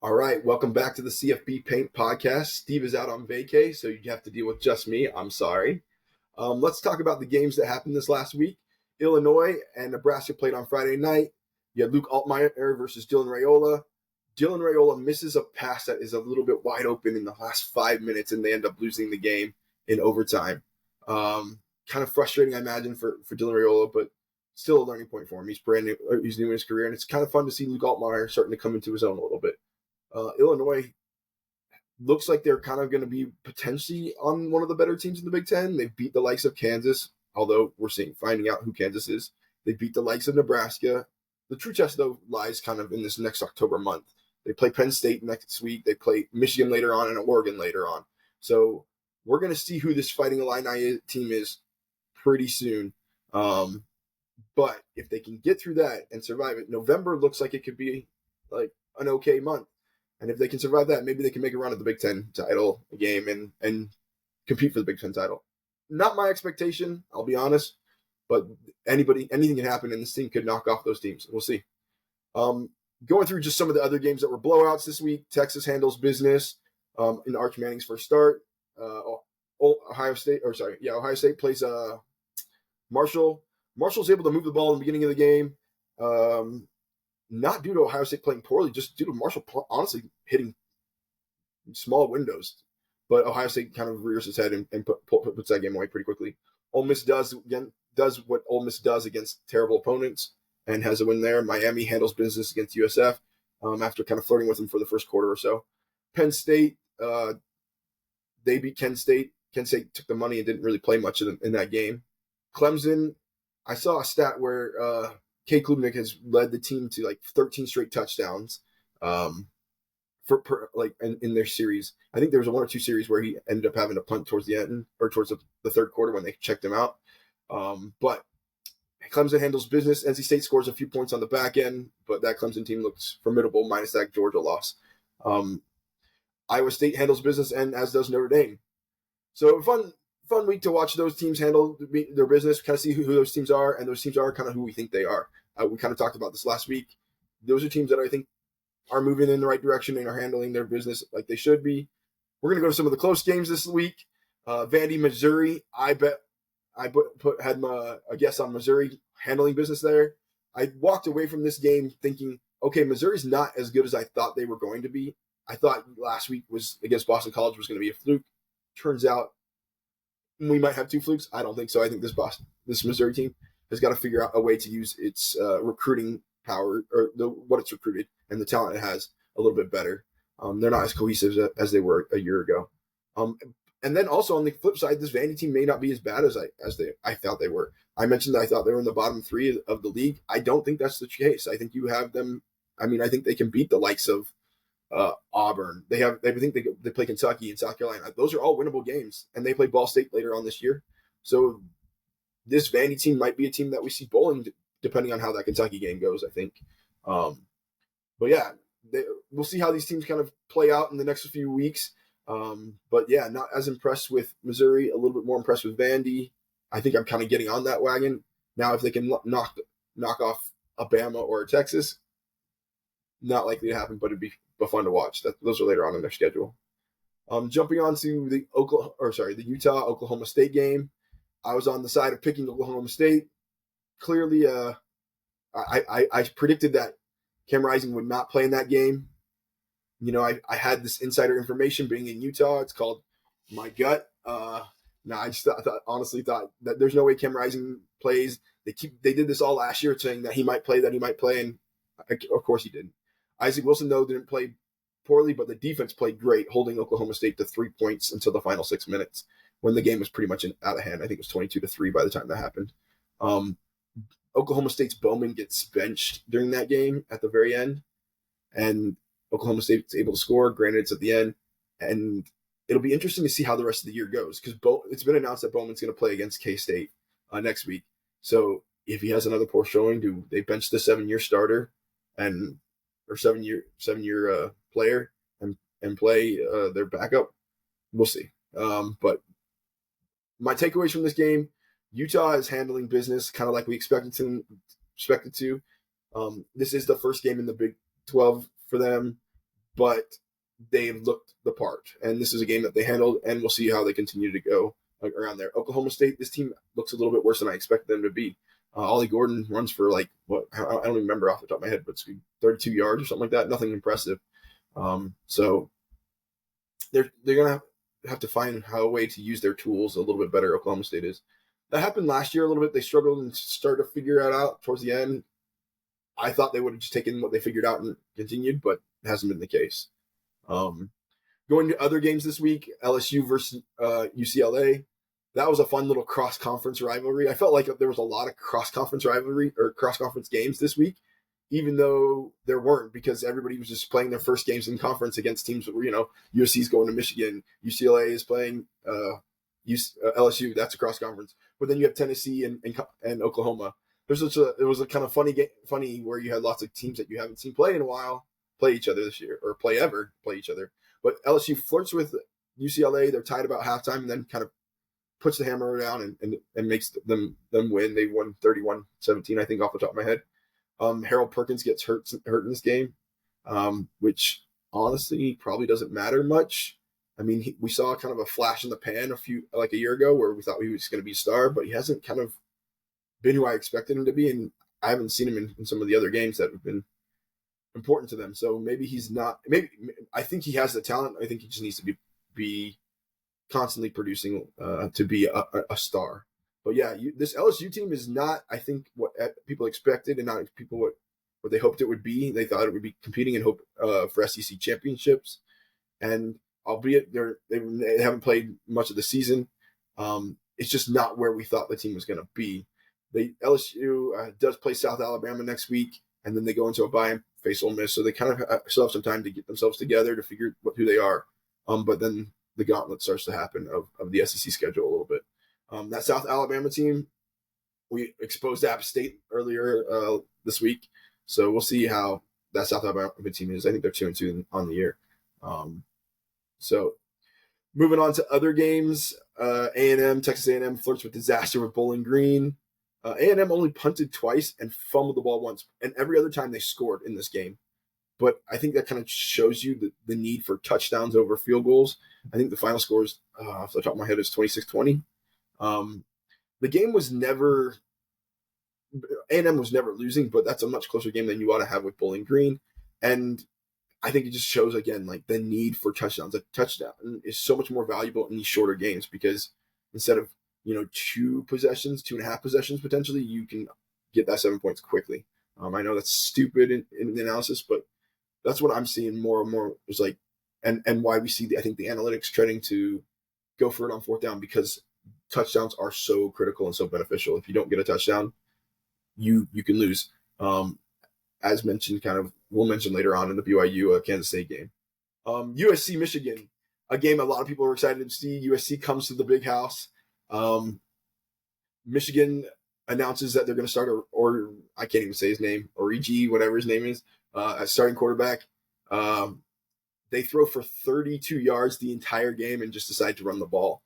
All right, welcome back to the CFB Paint Podcast. Steve is out on vacay, so you have to deal with just me. I'm sorry. Let's talk about the games that happened this last week. Illinois and Nebraska played on Friday night. You had Luke Altmaier versus Dylan Raiola. Dylan Raiola misses a pass that is a little bit wide open in the last 5 minutes, and they end up losing the game in overtime. Kind of frustrating, I imagine, for Dylan Raiola, but still a learning point for him. He's brand new, he's new in his career, and it's kind of fun to see Luke Altmaier starting to come into his own a little bit. Illinois looks like they're kind of going to be potentially on one of the better teams in the Big Ten. They beat the likes of Kansas, although we're finding out who Kansas is. They beat the likes of Nebraska. The true test, though, lies kind of in this next October month. They play Penn State next week. They play Michigan later on and Oregon later on. So we're going to see who this Fighting Illini team is pretty soon. But if they can get through that and survive it, November looks like it could be like an okay month. And if they can survive that, maybe they can make a run at the Big Ten title game and compete for the Big Ten title. Not my expectation, I'll be honest, but anything can happen, and this team could knock off those teams. We'll see. Going through just some of the other games that were blowouts this week, Texas handles business in Arch Manning's first start. Ohio State plays Marshall. Marshall's able to move the ball in the beginning of the game. Not due to Ohio State playing poorly, just due to Marshall honestly hitting small windows. But Ohio State kind of rears its head and puts that game away pretty quickly. Ole Miss does what Ole Miss does against terrible opponents and has a win there. Miami handles business against USF after kind of flirting with them for the first quarter or so. Penn State, they beat Kent State. Kent State took the money and didn't really play much in that game. Clemson, I saw a stat where Kay Klubnik has led the team to like 13 straight touchdowns in their series. I think there was one or two series where he ended up having a punt towards the end or towards the third quarter when they checked him out. But Clemson handles business. NC State scores a few points on the back end, but that Clemson team looks formidable minus that Georgia loss. Iowa State handles business, and as does Notre Dame. So fun week to watch those teams handle their business, kind of see who those teams are, and those teams are kind of who we think they are. We kind of talked about this last week. Those are teams that I think are moving in the right direction and are handling their business like they should be. We're going to go to some of the close games this week. Vandy, Missouri. I had a guess on Missouri handling business there. I walked away from this game thinking, okay, Missouri's not as good as I thought they were going to be. I thought last week was against Boston College was going to be a fluke. Turns out we might have two flukes. I don't think so. I think this Missouri team has got to figure out a way to use its recruiting power or what it's recruited and the talent it has a little bit better. They're not as cohesive as they were a year ago. And then also on the flip side, this Vandy team may not be as bad as I thought they were. I mentioned that I thought they were in the bottom three of the league. I don't think that's the case. I think you have them. I mean, I think they can beat the likes of Auburn. They play Kentucky and South Carolina. Those are all winnable games, and they play Ball State later on this year. So this Vandy team might be a team that we see bowling, depending on how that Kentucky game goes, I think. But yeah, we'll see how these teams kind of play out in the next few weeks. But yeah, not as impressed with Missouri, a little bit more impressed with Vandy. I think I'm kind of getting on that wagon. Now, if they can knock off Alabama or Texas, not likely to happen, but it'd be fun to watch. Those are later on in their schedule. Jumping on to the Utah-Oklahoma State game. I was on the side of picking Oklahoma State. Clearly, I predicted that Cam Rising would not play in that game. You know, I had this insider information being in Utah. It's called my gut. I just honestly thought that there's no way Cam Rising plays. They did this all last year, saying that he might play, and of course he didn't. Isaac Wilson, though, didn't play poorly, but the defense played great, holding Oklahoma State to 3 points until the final 6 minutes when the game was pretty much out of hand. I think it was 22-3 by the time that happened. Oklahoma State's Bowman gets benched during that game at the very end, and Oklahoma State's able to score. Granted, it's at the end, and it'll be interesting to see how the rest of the year goes because it's been announced that Bowman's going to play against K-State next week. So if he has another poor showing, do they bench the 7-year starter or 7-year player and play their backup? We'll see. But my takeaways from this game: Utah is handling business kind of like we expected to. This is the first game in the Big 12 for them. but they've looked the part. And this is a game that they handled, and we'll see how they continue to go around there. Oklahoma State, this team looks a little bit worse than I expected them to be. Ollie Gordon runs for I don't even remember off the top of my head, but it's 32 yards or something like that. Nothing impressive. So they're going to have to find a way to use their tools a little bit better. Oklahoma State is. That happened last year a little bit. They struggled and started to figure it out towards the end. I thought they would have just taken what they figured out and continued, but it hasn't been the case. Going to other games this week, LSU versus UCLA. That was a fun little cross-conference rivalry. I felt like there was a lot of cross-conference rivalry or cross-conference games this week, even though there weren't, because everybody was just playing their first games in conference against teams that were, USC's going to Michigan, UCLA is playing LSU. That's a cross-conference. But then you have Tennessee and Oklahoma. It was a kind of funny where you had lots of teams that you haven't seen play in a while play each other this year, or play each other. But LSU flirts with UCLA. They're tied about halftime, and then kind of puts the hammer down and makes them win. They won 31-17, I think, off the top of my head. Harold Perkins gets hurt in this game, which honestly probably doesn't matter much. I mean, we saw kind of a flash in the pan a year ago where we thought he was going to be a star, but he hasn't kind of been who I expected him to be, and I haven't seen him in some of the other games that have been important to them. So maybe he's not. Maybe I think he has the talent. I think he just needs to be constantly producing to be a star. But yeah, this LSU team is not, I think, what people expected, and not people what they hoped it would be. They thought it would be competing and hope for SEC championships, and albeit they haven't played much of the season, it's just not where we thought the team was going to be. LSU does play South Alabama next week, and then they go into a bye and face Ole Miss, so they kind of still have some time to get themselves together to figure who they are. But then the gauntlet starts to happen of the SEC schedule a little bit. That South Alabama team, we exposed App State earlier this week, so we'll see how that South Alabama team is. I think they're 2-2 on the year. So moving on to other games, Texas A&M flirts with disaster with Bowling Green. A&M only punted twice and fumbled the ball once, and every other time they scored in this game. But I think that kind of shows you the need for touchdowns over field goals. I think the final score is, off the top of my head, is 26-20. The game was never – A&M was never losing, but that's a much closer game than you ought to have with Bowling Green. And I think it just shows, again, like the need for touchdowns. A touchdown is so much more valuable in these shorter games because instead of, 2.5 possessions potentially, you can get that 7 points quickly. I know that's stupid in the analysis, but that's what I'm seeing more and more is like, and why we see I think the analytics trending to go for it on fourth down, because touchdowns are so critical and so beneficial. If you don't get a touchdown, you can lose. As mentioned, we'll mention later on in the BYU Kansas State game. USC Michigan, a game a lot of people are excited to see. USC comes to the big house. Michigan announces that they're going to start, or I can't even say his name, Origi, whatever his name is, as starting quarterback. They throw for 32 yards the entire game and just decide to run the ball.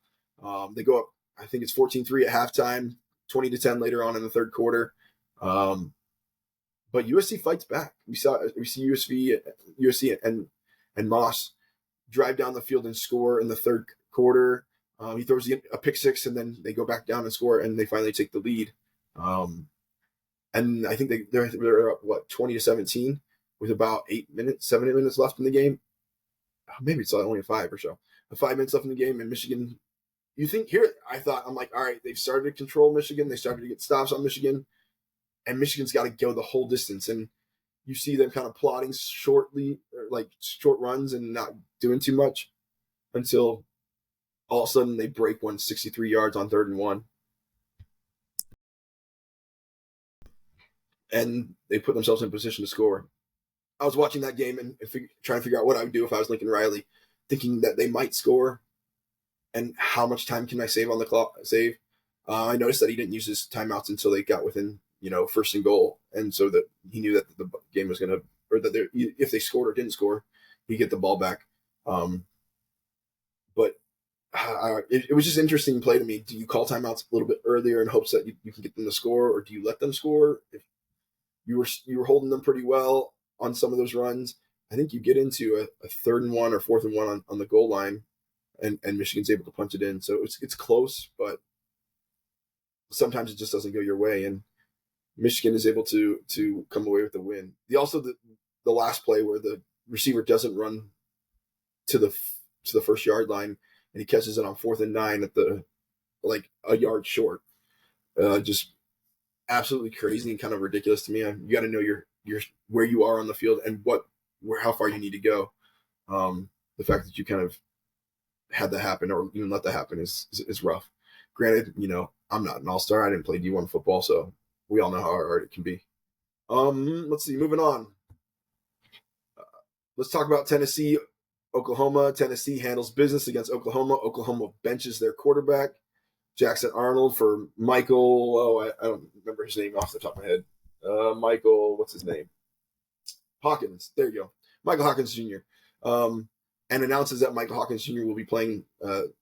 They go up, I think it's 14-3 at halftime, 20-10 later on in the third quarter. But USC fights back. We see USC and Moss drive down the field and score in the third quarter. He throws a pick six, and then they go back down and score, and they finally take the lead. And I think they're up 20-17 with about 7 minutes left in the game. Maybe it's only 5 or so. 5 minutes left in the game, and Michigan. You think here? I'm like, all right, they've started to control Michigan. They started to get stops on Michigan, and Michigan's got to go the whole distance. And you see them kind of plotting short runs and not doing too much until all of a sudden they break 163 yards on 3rd and 1. And they put themselves in position to score. I was watching that game and trying to figure out what I would do if I was Lincoln Riley, thinking that they might score and how much time can I save on the clock. I noticed that he didn't use his timeouts until they got within, 1st and goal. And so that he knew that the game was going to, or that if they scored or didn't score, he'd get the ball back. But it was just interesting play to me. Do you call timeouts a little bit earlier in hopes that you can get them to score, or do you let them score? If you were holding them pretty well on some of those runs, I think you get into a 3rd and 1 or 4th and 1 on the goal line, and Michigan's able to punch it in. So it's close, but sometimes it just doesn't go your way, and Michigan is able to come away with the win. The last play where the receiver doesn't run to the 1st yard line, and he catches it on 4th and 9 at the a yard short. Just absolutely crazy and kind of ridiculous to me. You got to know your where you are on the field and how far you need to go. The fact that you kind of had that happen or even let that happen is rough. Granted, I'm not an all-star. I didn't play D1 football, so we all know how hard it can be. Let's see. Moving on. Let's talk about Tennessee, Oklahoma. Tennessee handles business against Oklahoma. Oklahoma benches their quarterback, Jackson Arnold, for Michael. Oh, I don't remember his name off the top of my head. Michael, what's his name? Hawkins. There you go. Michael Hawkins Jr. And announces that Michael Hawkins Jr. will be playing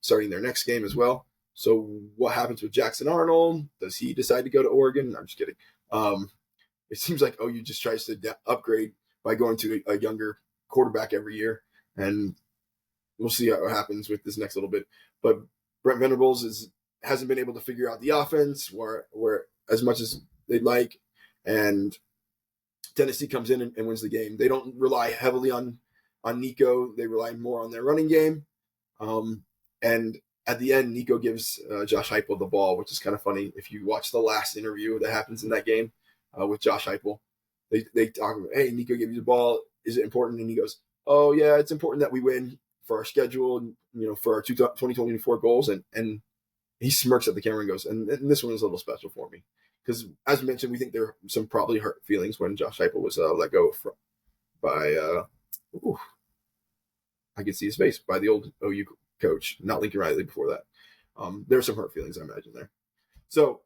starting their next game as well. So what happens with Jackson Arnold? Does he decide to go to Oregon? I'm just kidding. It seems like OU just tries to upgrade by going to a younger quarterback every year, and we'll see how it happens with this next little bit. But Brent Venables hasn't been able to figure out the offense where as much as they'd like, and Tennessee comes in and wins the game. They don't rely heavily on Nico. They rely more on their running game. And at the end, Nico gives Josh Heupel the ball, which is kind of funny. If you watch the last interview that happens in that game with Josh Heupel, they talk about, hey, Nico gave you the ball. Is it important? And he goes, oh, yeah, it's important that we win for our schedule and, for our 2024 goals. And he smirks at the camera and goes, and this one is a little special for me. Because, as mentioned, we think there are some probably hurt feelings when Josh Heupel was let go by I can see his face, by the old OU coach, not Lincoln Riley before that. There were some hurt feelings, I imagine, there. So,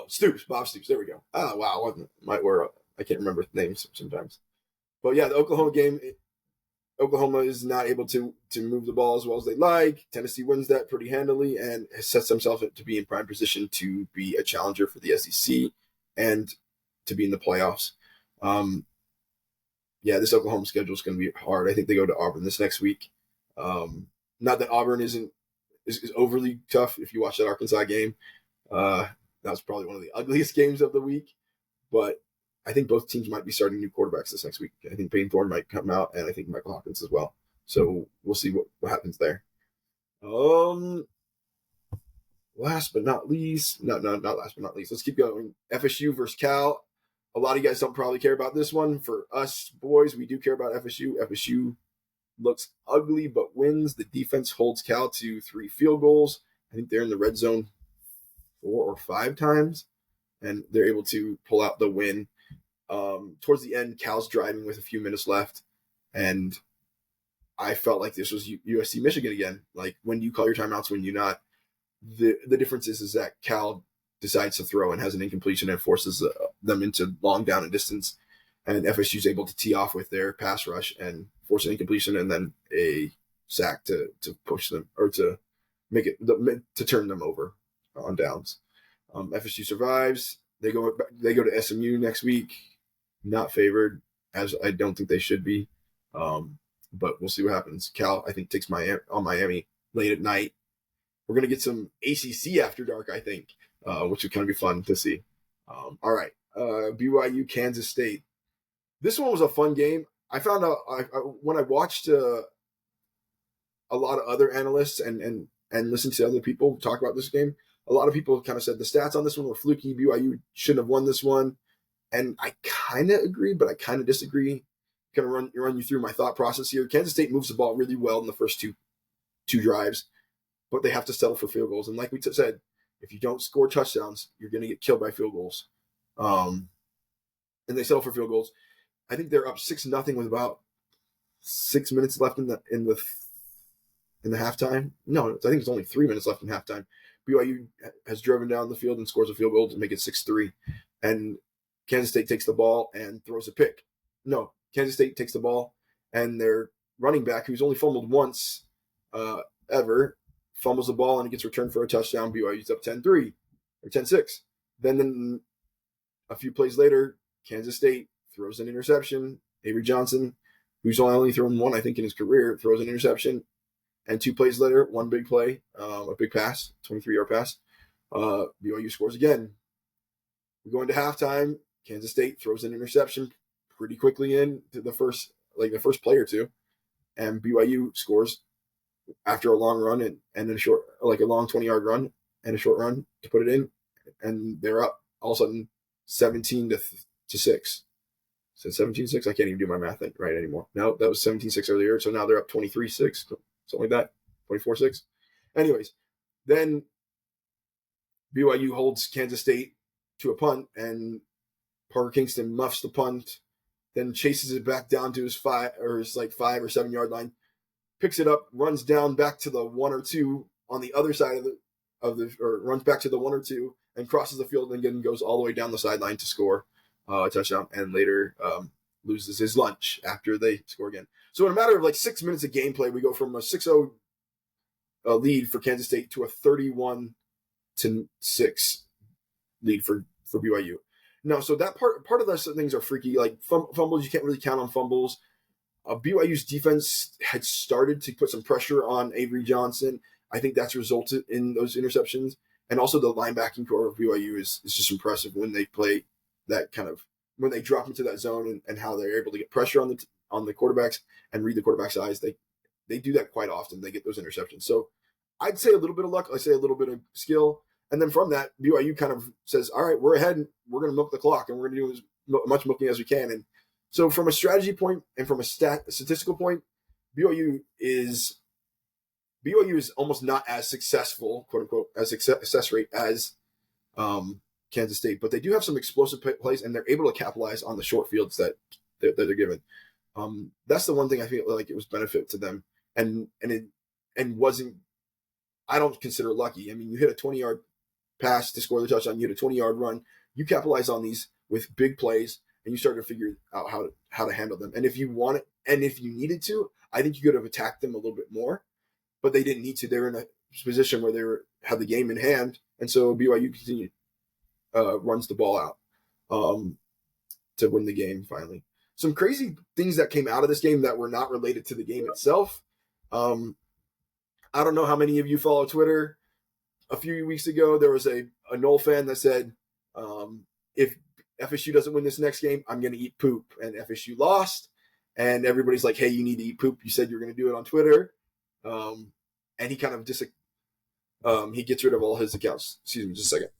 Stoops, Bob Stoops, there we go. Ah, wow, I can't remember names sometimes. But yeah, the Oklahoma game, Oklahoma is not able to move the ball as well as they like. Tennessee wins that pretty handily and sets themselves up to be in prime position to be a challenger for the SEC and to be in the playoffs. This Oklahoma schedule is going to be hard. I think they go to Auburn this next week. Not that Auburn is overly tough. If you watch that Arkansas game, that was probably one of the ugliest games of the week. But I think both teams might be starting new quarterbacks this next week. I think Payne Thorne might come out, and I think Michael Hawkins as well. So we'll see what happens there. Last but not least, not last but not least. Let's keep going. FSU versus Cal. A lot of you guys don't probably care about this one. For us boys, we do care about FSU. FSU looks ugly but wins. The defense holds Cal to 3 field goals. I think they're in the red zone 4 or 5 times, and they're able to pull out the win. Towards the end, Cal's driving with a few minutes left, and I felt like this was USC Michigan again. Like, when do you call your timeouts, when you not? The difference is that Cal decides to throw and has an incompletion and forces them into long down and distance, and FSU is able to tee off with their pass rush and force an incompletion and then a sack to push them, or to make it to turn them over on downs. FSU survives. They go to SMU next week. Not favored, as I don't think they should be, but we'll see what happens. Cal, I think, takes Miami late at night. We're gonna get some ACC after dark, I think, which would kind of be fun to see. All right, BYU Kansas State. This one was a fun game. I found out when I watched a lot of other analysts and listened to other people talk about this game. A lot of people kind of said the stats on this one were fluky. BYU shouldn't have won this one. And I kind of agree, but I kind of disagree. Going to run you through my thought process here. Kansas State moves the ball really well in the first two drives, but they have to settle for field goals. And like we said, if you don't score touchdowns, you're going to get killed by field goals. And they settle for field goals. I think they're up 6-0 with about 6 minutes left in the halftime. No, I think it's only 3 minutes left in halftime. BYU has driven down the field and scores a field goal to make it 6-3. And Kansas State takes the ball and throws a pick. No, Kansas State takes the ball, and their running back, who's only fumbled once ever, fumbles the ball and it gets returned for a touchdown. BYU's up 10-3 or 10-6. Then a few plays later, Kansas State throws an interception. Avery Johnson who's only thrown one, I think, in his career, throws an interception. And 2 plays later, one big play, a big pass, 23-yard pass. BYU scores again. We go into halftime. Kansas State throws an interception pretty quickly in to the first play or two. And BYU scores after a long run and a short, like a long 20-yard run and a short run to put it in. And they're up all of a sudden 17 to 6. So 17-6. I can't even do my math right anymore. No, that was 17-6 earlier. So now they're up 23-6, something like that, 24-6. Anyways, then BYU holds Kansas State to a punt, and Parker Kingston muffs the punt, then chases it back down to his 5 or 7 yard line, picks it up, runs down back to the 1 or 2 on the other side or runs back to the 1 or 2 and crosses the field and again goes all the way down the sideline to score a touchdown, and later loses his lunch after they score again. So in a matter of like 6 minutes of gameplay, we go from a 6-0 lead for Kansas State to a 31-6 lead for BYU. No, so that part of those things are freaky. Like fumbles, you can't really count on fumbles. BYU's defense had started to put some pressure on Avery Johnson. I think that's resulted in those interceptions. And also the linebacking core of BYU is just impressive when they play that kind of, when they drop into that zone and how they're able to get pressure on the quarterbacks and read the quarterback's eyes. They do that quite often. They get those interceptions. So I'd say a little bit of luck. I'd say a little bit of skill. And then from that, BYU kind of says, all right, we're ahead. We're going to milk the clock, and we're going to do as much milking as we can. And so from a strategy point and from a statistical point, BYU is almost not as successful, quote unquote, as success rate as Kansas State. But they do have some explosive plays, and they're able to capitalize on the short fields that they're given. That's the one thing I feel like it was benefit to them. And wasn't, I don't consider lucky. I mean, you hit a 20-yard pass to score the touchdown, you hit a 20-yard run, you capitalize on these with big plays, and you start to figure out how to handle them. And if you want it, and if you needed to, I think you could have attacked them a little bit more, but they didn't need to. They were in a position where had the game in hand, and so BYU continued runs the ball out to win the game finally. Some crazy things that came out of this game that were not related to the game itself. I don't know how many of you follow Twitter. A few weeks ago, there was a Knoll fan that said, if FSU doesn't win this next game, I'm going to eat poop. And FSU lost. And everybody's like, hey, you need to eat poop. You said you're going to do it on Twitter. And he kind of he gets rid of all his accounts. Excuse me, just a second.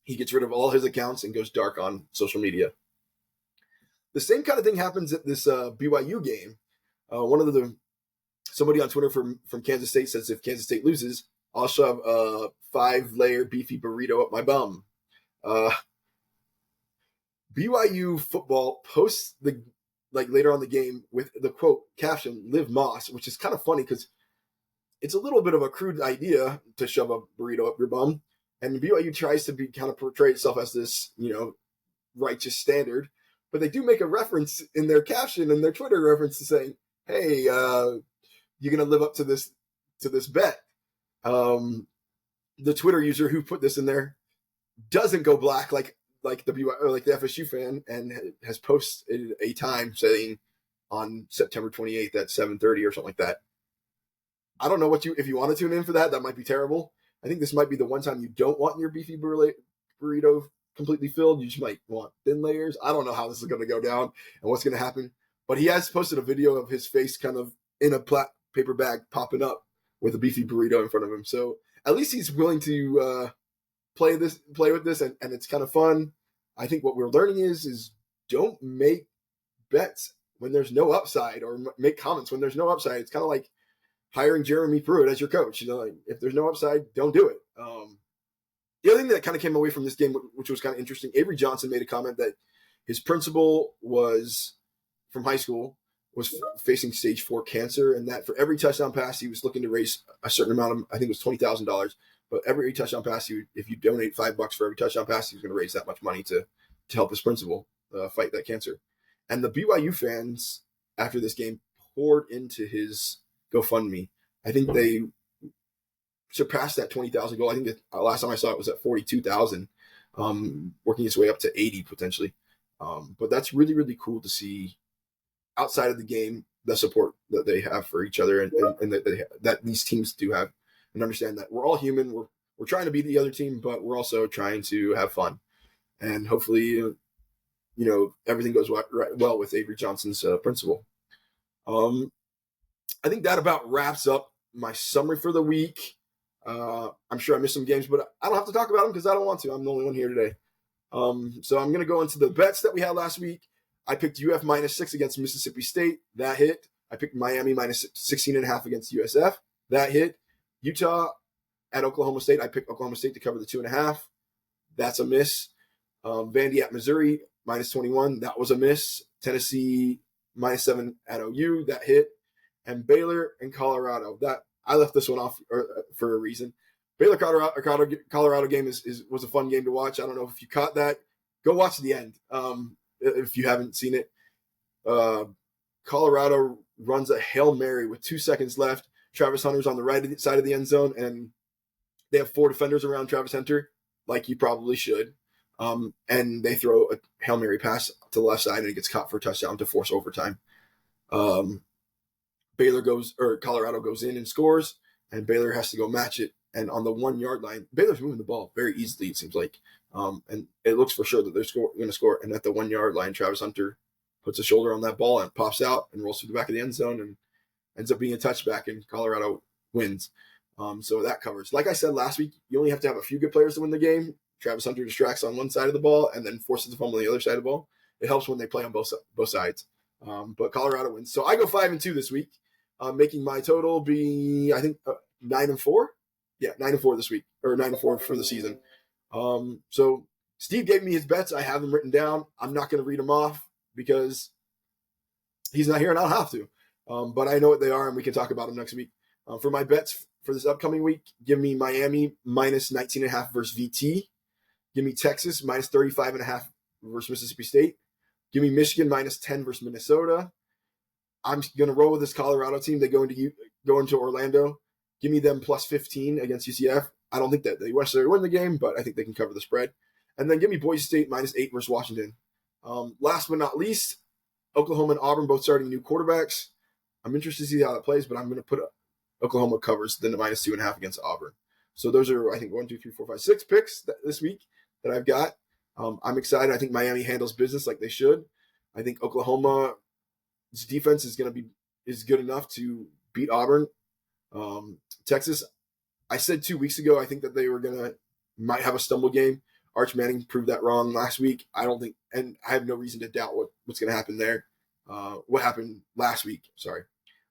He gets rid of all his accounts and goes dark on social media. The same kind of thing happens at this BYU game. Somebody on Twitter from Kansas State says, if Kansas State loses, I'll shove a 5-layer beefy burrito up my bum. BYU football posts later on the game with the quote caption "Live Moss," which is kind of funny because it's a little bit of a crude idea to shove a burrito up your bum, and BYU tries to portray itself as this righteous standard, but they do make a reference in their caption and their Twitter reference to saying, "Hey, you're gonna live up to this bet." The Twitter user who put this in there doesn't go black like the BYU or like the FSU fan, and has posted a time saying on September 28th at 7:30 or something like that. I don't know if you want to tune in for that might be terrible. I think this might be the one time you don't want your beefy burrito completely filled. You just might want thin layers. I don't know how this is going to go down and what's going to happen. But he has posted a video of his face kind of in a paper bag popping up with a beefy burrito in front of him. So at least he's willing to play with this, and it's kind of fun. I think what we're learning is don't make bets when there's no upside, or make comments when there's no upside. It's kind of like hiring Jeremy Pruitt as your coach. Like, if there's no upside, don't do it. The other thing that kind of came away from this game, which was kind of interesting, Avery Johnson made a comment that his principal was from high school, was facing stage 4 cancer, and that for every touchdown pass, he was looking to raise a certain amount of, I think it was $20,000. But every touchdown pass, if you donate $5 for every touchdown pass, he was going to raise that much money to help his principal fight that cancer. And the BYU fans, after this game, poured into his GoFundMe. I think they surpassed that 20,000 goal. I think last time I saw it was at 42,000, working its way up to 80 potentially. But that's really, really cool to see outside of the game, the support that they have for each other and that these teams do have, and understand that we're all human. We're trying to beat the other team, but we're also trying to have fun. And hopefully, everything goes well with Avery Johnson's principle. I think that about wraps up my summary for the week. I'm sure I missed some games, but I don't have to talk about them because I don't want to. I'm the only one here today. So I'm going to go into the bets that we had last week. I picked UF -6 against Mississippi State. That hit. I picked Miami -16.5 against USF. That hit. Utah at Oklahoma State. I picked Oklahoma State to cover the 2.5. That's a miss. Vandy at Missouri -21. That was a miss. Tennessee -7 at OU. That hit. And Baylor and Colorado. That I left this one off for a reason. Baylor Colorado game was a fun game to watch. I don't know if you caught that. Go watch the end if you haven't seen it. Colorado runs a Hail Mary with 2 seconds left. Travis Hunter's on the right side of the end zone, and they have 4 defenders around Travis Hunter, like you probably should. And they throw a Hail Mary pass to the left side, and it gets caught for a touchdown to force overtime. Colorado goes in and scores, and Baylor has to go match it. And on the 1 yard line, Baylor's moving the ball very easily, it seems like. And it looks for sure that they're going to score. And at the 1 yard line, Travis Hunter puts a shoulder on that ball and pops out and rolls through the back of the end zone and ends up being a touchback, and Colorado wins. So that covers. Like I said last week, you only have to have a few good players to win the game. Travis Hunter distracts on one side of the ball and then forces the fumble on the other side of the ball. It helps when they play on both sides. But Colorado wins. So I go 5-2 this week, making my total be, I think, 9-4. Yeah, 9-4 this week, or 9-4 for the season. So Steve gave me his bets. I have them written down. I'm not going to read them off because he's not here and I don't have to. But I know what they are, and we can talk about them next week. For my bets for this upcoming week, give me Miami -19.5 versus VT. Give me Texas -35.5 versus Mississippi State. Give me Michigan -10 versus Minnesota. I'm going to roll with this Colorado team. They go into Orlando. Give me them +15 against UCF. I don't think that they necessarily win the game, but I think they can cover the spread. And then give me Boise State -8 versus Washington. Last but not least, Oklahoma and Auburn both starting new quarterbacks. I'm interested to see how that plays, but I'm going to put Oklahoma covers then the -2.5 against Auburn. So those are, I think, 1, 2, 3, 4, 5, 6 picks this week that I've got. I'm excited. I think Miami handles business like they should. I think Oklahoma's defense is good enough to beat Auburn. Texas, I said 2 weeks ago, I think that they might have a stumble game. Arch Manning proved that wrong last week. I don't think, and I have no reason to doubt what's going to happen there. What happened last week? Sorry.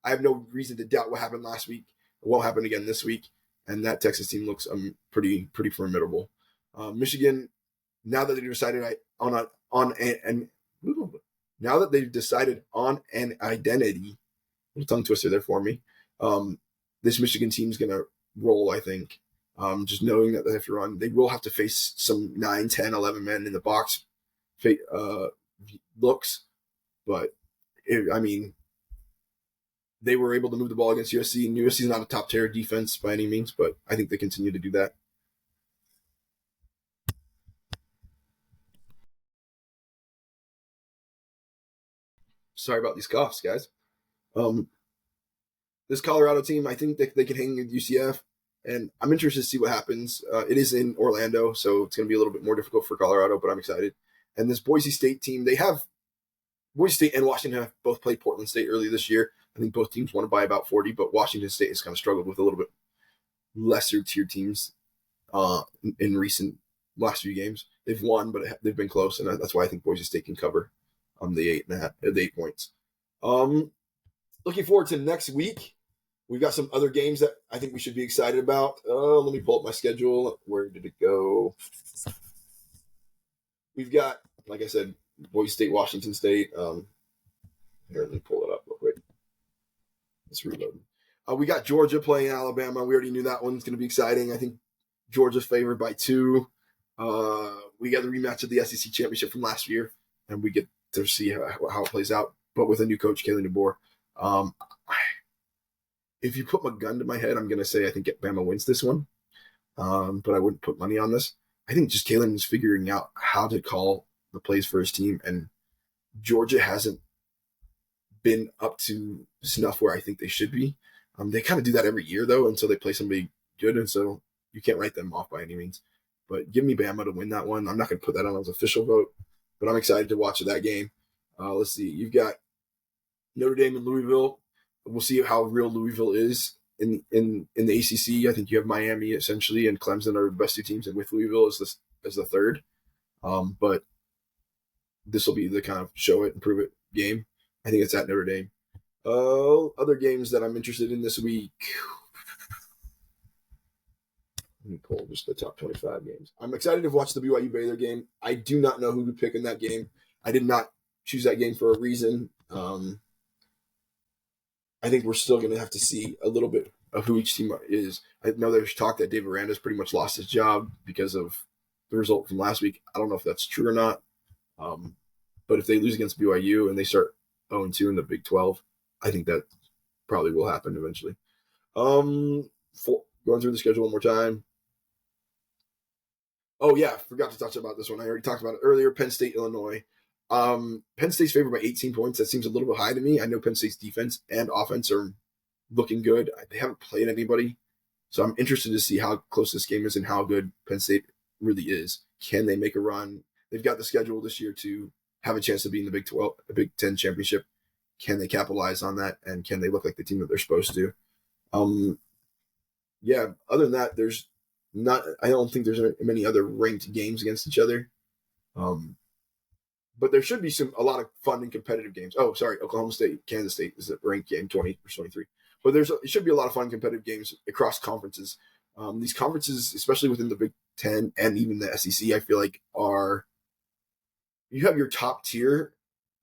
I have no reason to doubt what happened last week. It won't happen again this week. And that Texas team looks pretty formidable. Michigan, now that they've decided on an identity, a little tongue twister there for me. This Michigan team is going to roll, I think. Just knowing that they have to run. They will have to face some 9, 10, 11 men in the box looks. But, they were able to move the ball against USC, and USC is not a top-tier defense by any means, but I think they continue to do that. Sorry about these coughs, guys. This Colorado team, I think they can hang with UCF, and I'm interested to see what happens. It is in Orlando, so it's going to be a little bit more difficult for Colorado, but I'm excited. And this Boise State team, Boise State and Washington have both played Portland State earlier this year. I think both teams won by about 40, but Washington State has kind of struggled with a little bit lesser tier teams in recent last few games. They've won, but they've been close, and that's why I think Boise State can cover the 8 points. Looking forward to next week. We've got some other games that I think we should be excited about. Let me pull up my schedule. Where did it go? We've got, like I said, Boise State, Washington State. Here, let me pull it up real quick. Let's reload. We got Georgia playing Alabama. We already knew that one's going to be exciting. I think Georgia's favored by 2. We got the rematch of the SEC championship from last year, and we get to see how it plays out, but with a new coach, Kalen DeBoer. If you put my gun to my head, I'm going to say I think Bama wins this one, but I wouldn't put money on this. I think just Kalen is figuring out how to call the plays for his team, and Georgia hasn't been up to snuff where I think they should be. They kind of do that every year though until they play somebody good, and so you can't write them off by any means. But give me Bama to win that one. I'm not going to put that on as an official vote, but I'm excited to watch that game. Let's see. You've got Notre Dame and Louisville. We'll see how real Louisville is in the ACC. I think you have Miami essentially and Clemson are the best two teams, and with Louisville as the third. But this will be the kind of show it and prove it game. I think it's at Notre Dame. Other games that I'm interested in this week. Let me pull just the top 25 games. I'm excited to watch the BYU Baylor game. I do not know who to pick in that game. I did not choose that game for a reason. I think we're still going to have to see a little bit of who each team is. I know there's talk that Dave Aranda's pretty much lost his job because of the result from last week. I don't know if that's true or not. But if they lose against BYU and they start 0-2 in the Big 12, I think that probably will happen eventually. Going through the schedule one more time. Oh, yeah, forgot to touch about this one. I already talked about it earlier. Penn State, Illinois. Penn State's favored by 18 points. That seems a little bit high to me. I know Penn State's defense and offense are looking good. They haven't played anybody. So I'm interested to see how close this game is and how good Penn State really is. Can they make a run? They've got the schedule this year to have a chance to be in the Big 10 championship. Can they capitalize on that? And can they look like the team that they're supposed to? Yeah, other than that, I don't think there's many other ranked games against each other. But there should be a lot of fun and competitive games. Oh, sorry, Oklahoma State, Kansas State is a ranked game, 20 or 23. But it should be a lot of fun and competitive games across conferences. These conferences, especially within the Big 10 and even the SEC, I feel like you have your top tier,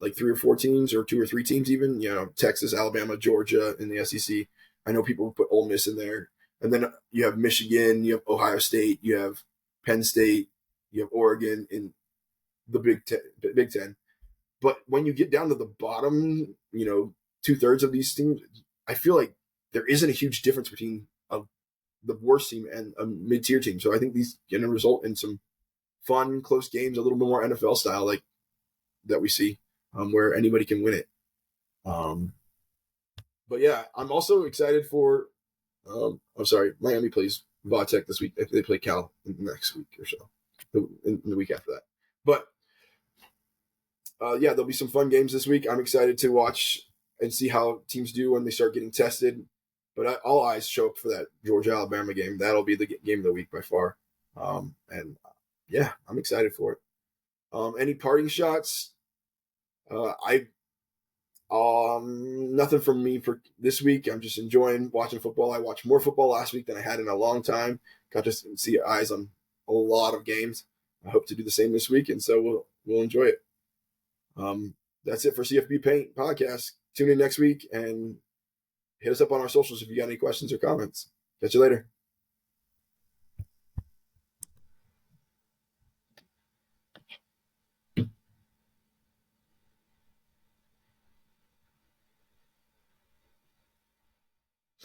like 3 or 4 teams or 2 or 3 teams even, Texas, Alabama, Georgia in the SEC. I know people put Ole Miss in there. And then you have Michigan, you have Ohio State, you have Penn State, you have Oregon in the Big Ten. But when you get down to the bottom, 2/3 of these teams, I feel like there isn't a huge difference between the worst team and a mid-tier team. So I think these going to result in some fun, close games, a little bit more NFL style like that we see, where anybody can win it. But yeah, I'm also excited for Miami plays Vautech this week. They play Cal next week or so, in the week after that. But there'll be some fun games this week. I'm excited to watch and see how teams do when they start getting tested. But all eyes show up for that Georgia-Alabama game. That'll be the game of the week by far. And yeah, I'm excited for it. Any parting shots? Nothing from me for this week. I'm just enjoying watching football. I watched more football last week than I had in a long time. Got to see eyes on a lot of games. I hope to do the same this week, and so we'll enjoy it. That's it for CFB Paint Podcast. Tune in next week and hit us up on our socials if you got any questions or comments. Catch you later.